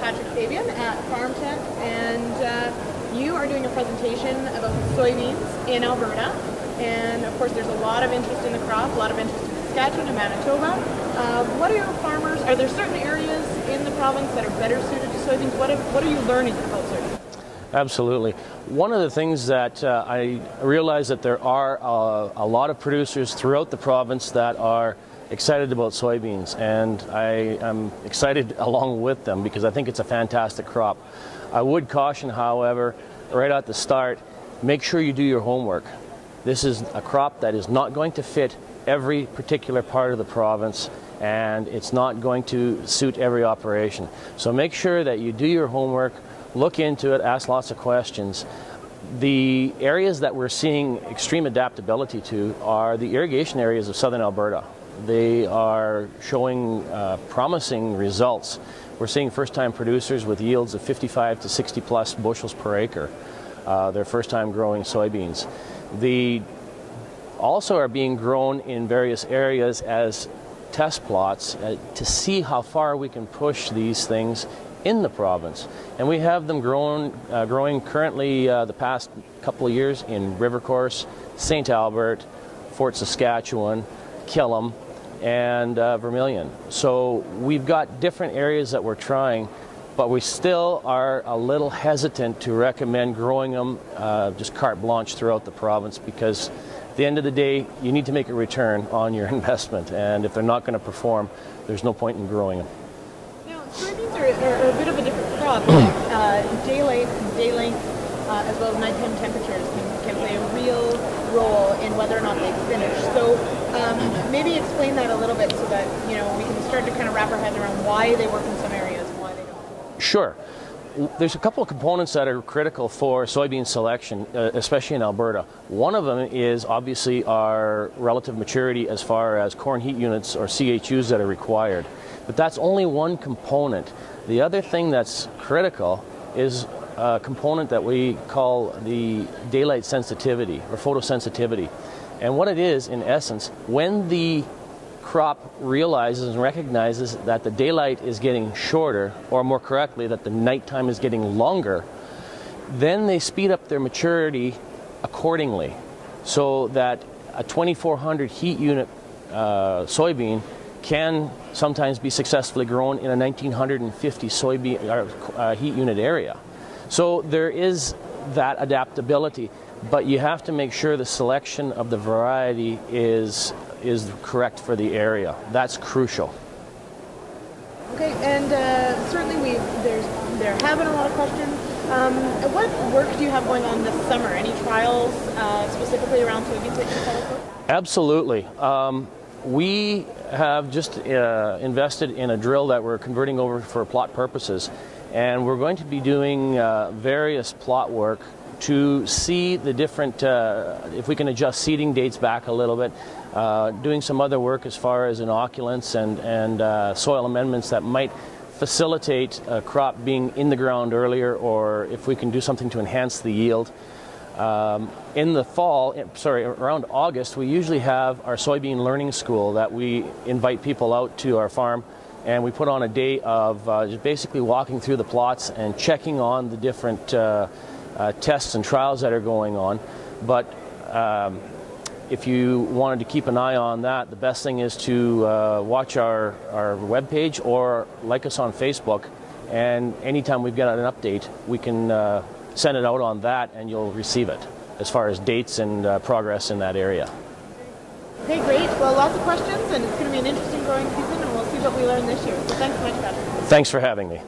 Patrick Fabian at Farm Tent, and you are doing a presentation about soybeans in Alberta. And of course, there's a lot of interest in the crop, a lot of interest in Saskatchewan and Manitoba. What are farmers? Are there certain areas in the province that are better suited to soybeans? What are you learning about soybeans? Absolutely. One of the things that I realize that there are a lot of producers throughout the province that are excited about soybeans, and I am excited along with them because I think it's a fantastic crop. I would caution, however, right at the start, make sure you do your homework. This is a crop that is not going to fit every particular part of the province, and it's not going to suit every operation. So make sure that you do your homework, look into it, ask lots of questions. The areas that we're seeing extreme adaptability to are the irrigation areas of southern Alberta. They are showing promising results. We're seeing first-time producers with yields of 55 to 60 plus bushels per acre. They're first-time growing soybeans. They also are being grown in various areas as test plots to see how far we can push these things in the province. And we have them growing currently the past couple of years in Rivercourse, St. Albert, Fort Saskatchewan, Killam, and Vermilion. So we've got different areas that we're trying, but we still are a little hesitant to recommend growing them just carte blanche throughout the province, because at the end of the day, you need to make a return on your investment, and if they're not going to perform, there's no point in growing them. Now, soybeans are a bit of a different crop. Daylight, day length, as well as nighttime temperatures can play a real role in whether or not they finish. So maybe explain that a little bit so that we can start to kind of wrap our heads around why they work in some areas and why they don't. Sure. There's a couple of components that are critical for soybean selection, especially in Alberta. One of them is obviously our relative maturity as far as corn heat units or CHUs that are required. But that's only one component. The other thing that's critical is a component that we call the daylight sensitivity or photosensitivity. And what it is, in essence, when the crop realizes and recognizes that the daylight is getting shorter, or more correctly, that the nighttime is getting longer, then they speed up their maturity accordingly, so that a 2400 heat unit soybean can sometimes be successfully grown in a 1950 soybean heat unit area. So there is that adaptability, but you have to make sure the selection of the variety is correct for the area. That's crucial. Okay, and certainly there have been a lot of questions. What work do you have going on this summer? Any trials specifically around soybeans that you can tell us about? Absolutely. We have just invested in a drill that we're converting over for plot purposes, and we're going to be doing various plot work to see the different, if we can adjust seeding dates back a little bit, doing some other work as far as inoculants and soil amendments that might facilitate a crop being in the ground earlier, or if we can do something to enhance the yield. In the fall, around August, we usually have our soybean learning school that we invite people out to our farm, and we put on a day of just basically walking through the plots and checking on the different tests and trials that are going on. But if you wanted to keep an eye on that, the best thing is to watch our webpage or like us on Facebook, and anytime we've got an update, we can send it out on that and you'll receive it as far as dates and progress in that area. Okay, great. Well, lots of questions, and it's going to be an interesting growing season, and we'll see what we learn this year. So thanks so much, Patrick. Thanks for having me.